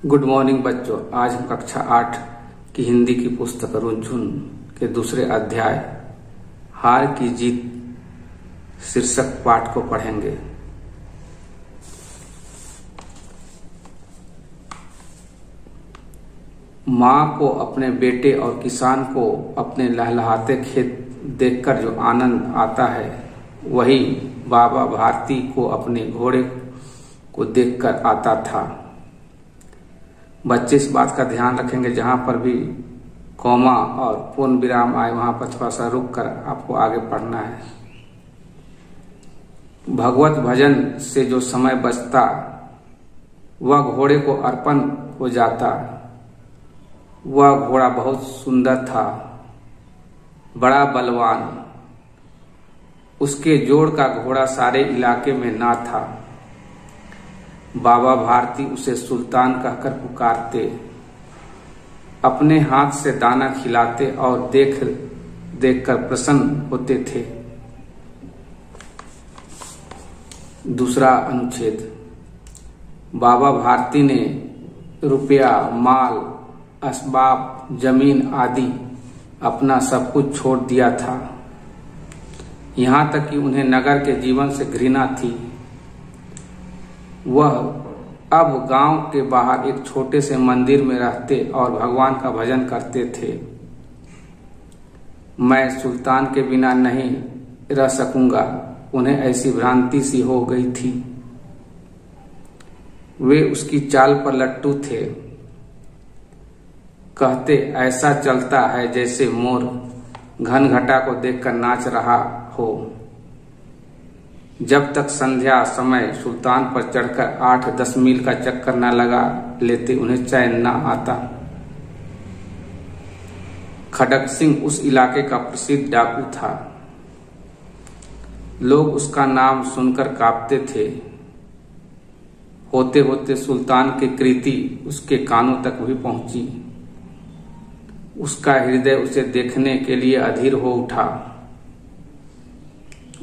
Good morning बच्चों। आज हम कक्षा 8 की हिंदी की पुस्तक रुनझुन के दूसरे अध्याय हार की जीत शीर्षक पाठ को पढ़ेंगे। माँ को अपने बेटे और किसान को अपने लहलहाते खेत देखकर जो आनंद आता है, वही बाबा भारती को अपने घोड़े को देखकर आता था। बच्चे इस बात का ध्यान रखेंगे, जहां पर भी कॉमा और पूर्ण विराम आए वहां पर थोड़ा सा रुक कर आपको आगे पढ़ना है। भगवत भजन से जो समय बचता वह घोड़े को अर्पण हो जाता। वह घोड़ा बहुत सुंदर था, बड़ा बलवान। उसके जोड़ का घोड़ा सारे इलाके में ना था। बाबा भारती उसे सुल्तान कहकर पुकारते, अपने हाथ से दाना खिलाते और देख देख कर प्रसन्न होते थे। दूसरा अनुच्छेद। बाबा भारती ने रुपया, माल, असबाब, जमीन आदि अपना सब कुछ छोड़ दिया था। यहाँ तक कि उन्हें नगर के जीवन से घृणा थी। वह अब गांव के बाहर एक छोटे से मंदिर में रहते और भगवान का भजन करते थे। मैं सुल्तान के बिना नहीं रह सकूंगा, उन्हें ऐसी भ्रांति सी हो गई थी। वे उसकी चाल पर लट्टू थे। कहते, ऐसा चलता है जैसे मोर घन घटा को देखकर नाच रहा हो। जब तक संध्या समय सुल्तान पर चढ़कर 8-10 मील का चक्कर न लगा लेते, उन्हें चैन न आता। खड़क सिंह उस इलाके का प्रसिद्ध डाकू था। लोग उसका नाम सुनकर कांपते थे। होते होते सुल्तान की कृति उसके कानों तक भी पहुंची। उसका हृदय उसे देखने के लिए अधीर हो उठा।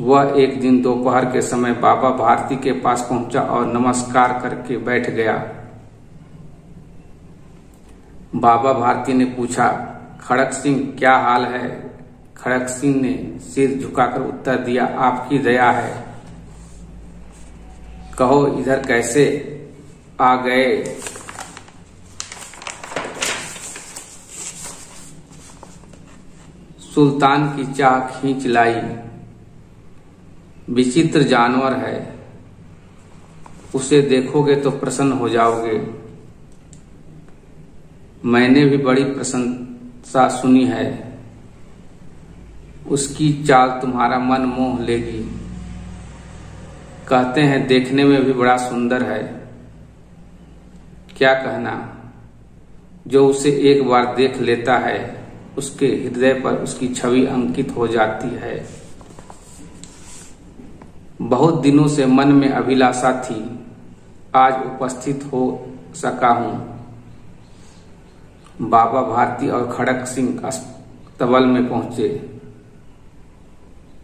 वह एक दिन दोपहर के समय बाबा भारती के पास पहुंचा और नमस्कार करके बैठ गया। बाबा भारती ने पूछा, खड़क सिंह क्या हाल है? खड़क सिंह ने सिर झुकाकर उत्तर दिया, आपकी दया है। कहो इधर कैसे आ गए? सुल्तान की चाह खींच लाई। विचित्र जानवर है, उसे देखोगे तो प्रसन्न हो जाओगे। मैंने भी बड़ी प्रशंसा सुनी है। उसकी चाल तुम्हारा मन मोह लेगी। कहते हैं देखने में भी बड़ा सुंदर है। क्या कहना, जो उसे एक बार देख लेता है उसके हृदय पर उसकी छवि अंकित हो जाती है। बहुत दिनों से मन में अभिलाषा थी, आज उपस्थित हो सका हूं। बाबा भारती और खड़क सिंह अस्तबल में पहुंचे।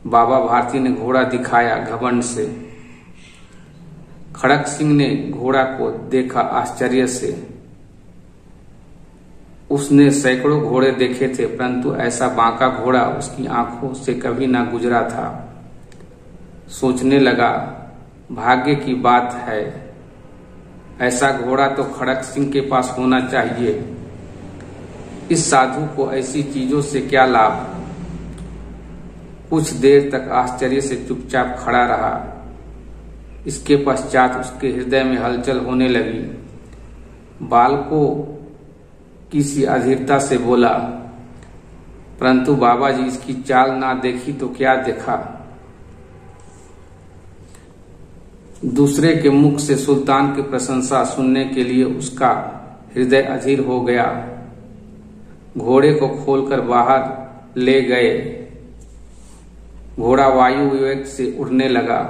बाबा भारती ने घोड़ा दिखाया घमंड से। खड़क सिंह ने घोड़ा को देखा आश्चर्य से। उसने सैकड़ों घोड़े देखे थे, परंतु ऐसा बांका घोड़ा उसकी आंखों से कभी ना गुजरा था। सोचने लगा, भाग्य की बात है, ऐसा घोड़ा तो खड़क सिंह के पास होना चाहिए। इस साधु को ऐसी चीजों से क्या लाभ? कुछ देर तक आश्चर्य से चुपचाप खड़ा रहा। इसके पश्चात उसके हृदय में हलचल होने लगी। बालकों की सी अधीरता से बोला, परंतु बाबा जी इसकी चाल ना देखी तो क्या देखा? दूसरे के मुख से सुल्तान की प्रशंसा सुनने के लिए उसका हृदय अधीर हो गया। घोड़े को खोलकर बाहर ले गए। घोड़ा वायु वेग से उड़ने लगा।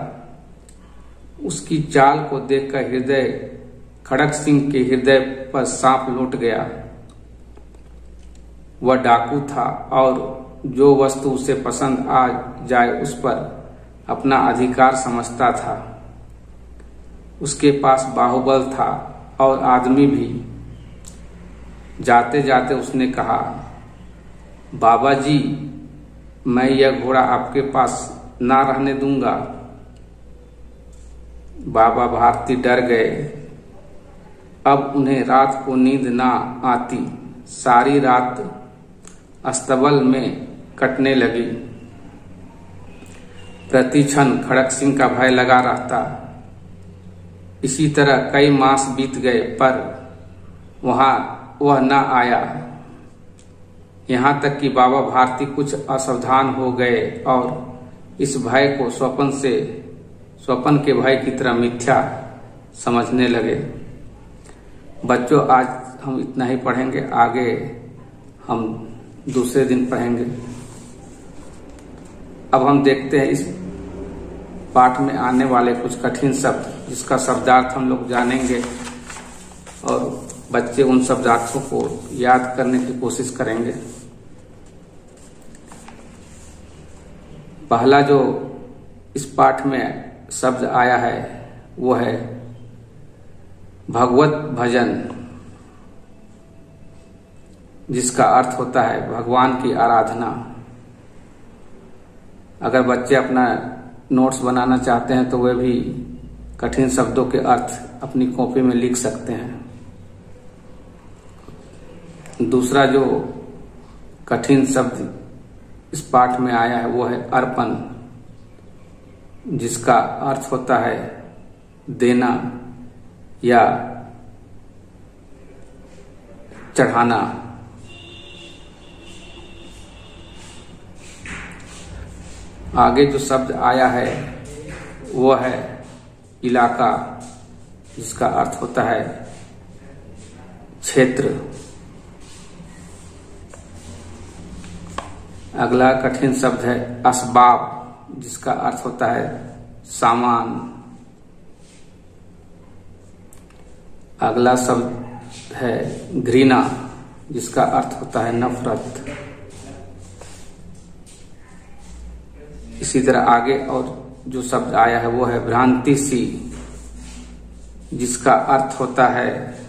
उसकी चाल को देखकर हृदय खड़क सिंह के हृदय पर सांप लौट गया। वह डाकू था और जो वस्तु उसे पसंद आ जाए उस पर अपना अधिकार समझता था। उसके पास बाहुबल था और आदमी भी। जाते जाते उसने कहा, बाबा जी, मैं यह घोड़ा आपके पास ना रहने दूंगा। बाबा भारती डर गए। अब उन्हें रात को नींद ना आती। सारी रात अस्तबल में कटने लगी। प्रति क्षण खड़क सिंह का भय लगा रहता। इसी तरह कई मास बीत गए, पर वह न आया। यहाँ तक कि बाबा भारती कुछ असावधान हो गए और इस भय को स्वप्न के भय की तरह मिथ्या समझने लगे। बच्चों, आज हम इतना ही पढ़ेंगे, आगे हम दूसरे दिन पढ़ेंगे। अब हम देखते हैं इस पाठ में आने वाले कुछ कठिन शब्द, जिसका शब्दार्थ हम लोग जानेंगे और बच्चे उन शब्दार्थों को याद करने की कोशिश करेंगे। पहला जो इस पाठ में शब्द आया है वो है भगवत भजन, जिसका अर्थ होता है भगवान की आराधना। अगर बच्चे अपना नोट्स बनाना चाहते हैं तो वे भी कठिन शब्दों के अर्थ अपनी कॉपी में लिख सकते हैं। दूसरा जो कठिन शब्द इस पाठ में आया है वो है अर्पण, जिसका अर्थ होता है देना या चढ़ाना। आगे जो शब्द आया है वो है इलाका, जिसका अर्थ होता है क्षेत्र। अगला कठिन शब्द है असबाब, जिसका अर्थ होता है सामान। अगला शब्द है घृणा, जिसका अर्थ होता है नफरत। इसी तरह आगे और जो शब्द आया है वो है भ्रांति सी, जिसका अर्थ होता है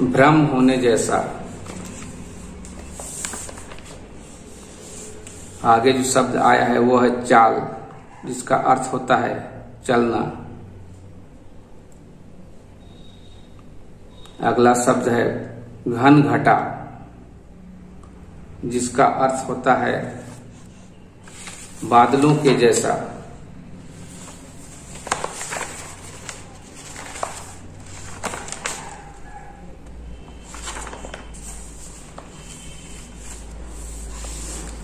भ्रम होने जैसा। आगे जो शब्द आया है वो है चाल, जिसका अर्थ होता है चलना। अगला शब्द है घन घटा, जिसका अर्थ होता है बादलों के जैसा।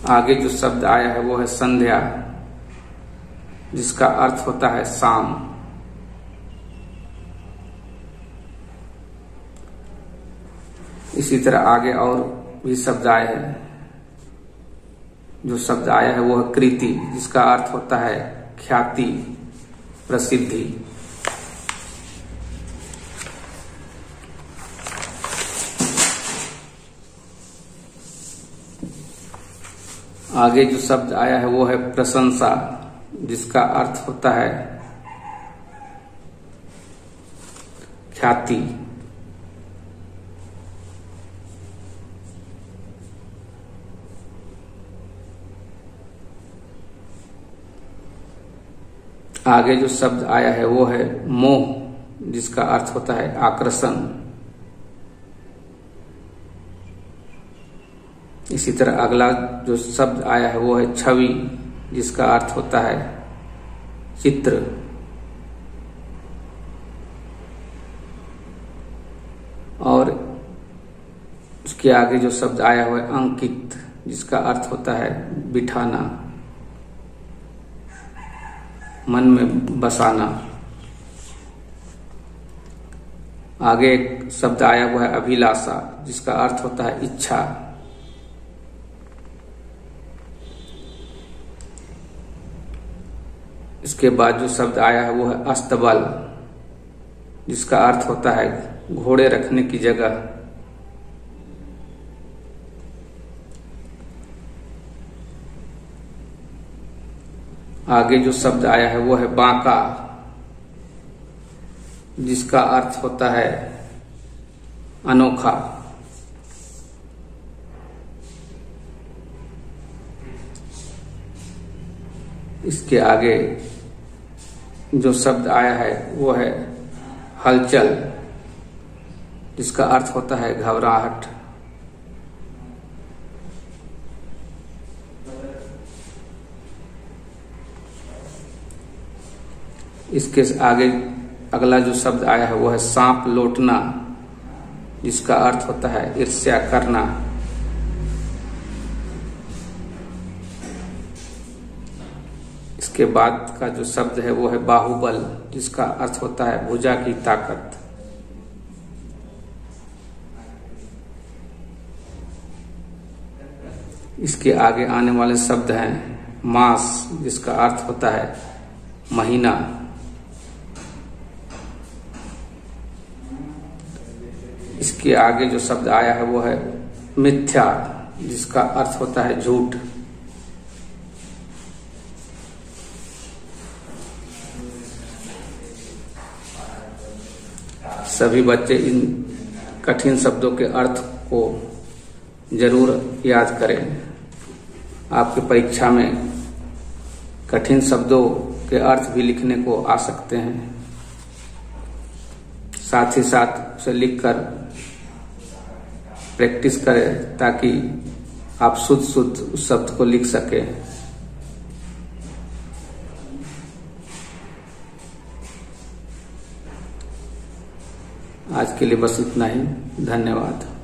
आगे जो शब्द आया है वो है संध्या, जिसका अर्थ होता है शाम। इसी तरह आगे और भी शब्द आए हैं। जो शब्द आया है वो है कृति, जिसका अर्थ होता है ख्याति, प्रसिद्धि। आगे जो शब्द आया है वो है प्रशंसा, जिसका अर्थ होता है ख्याति। आगे जो शब्द आया है वो है मोह, जिसका अर्थ होता है आकर्षण। इसी तरह अगला जो शब्द आया है वो है छवि, जिसका अर्थ होता है चित्र। और उसके आगे जो शब्द आया हुआ है अंकित, जिसका अर्थ होता है बिठाना, मन में बसाना। आगे एक शब्द आया हुआ है अभिलाषा, जिसका अर्थ होता है इच्छा। इसके बाद जो शब्द आया है वो है अस्तबल, जिसका अर्थ होता है घोड़े रखने की जगह। आगे जो शब्द आया है वो है बांका, जिसका अर्थ होता है अनोखा। इसके आगे जो शब्द आया है वो है हलचल, जिसका अर्थ होता है घबराहट। इसके आगे अगला जो शब्द आया है वो है सांप लौटना, जिसका अर्थ होता है ईर्ष्या करना। इसके बाद का जो शब्द है वो है बाहुबल, जिसका अर्थ होता है भुजा की ताकत। इसके आगे आने वाले शब्द हैं मास, जिसका अर्थ होता है महीना। इसके आगे जो शब्द आया है वो है मिथ्या, जिसका अर्थ होता है झूठ। सभी बच्चे इन कठिन शब्दों के अर्थ को जरूर याद करें। आपके परीक्षा में कठिन शब्दों के अर्थ भी लिखने को आ सकते हैं। साथ ही साथ उसे लिखकर प्रैक्टिस करें ताकि आप शुद्ध उस शब्द को लिख सकें। आज के लिए बस इतना ही। धन्यवाद।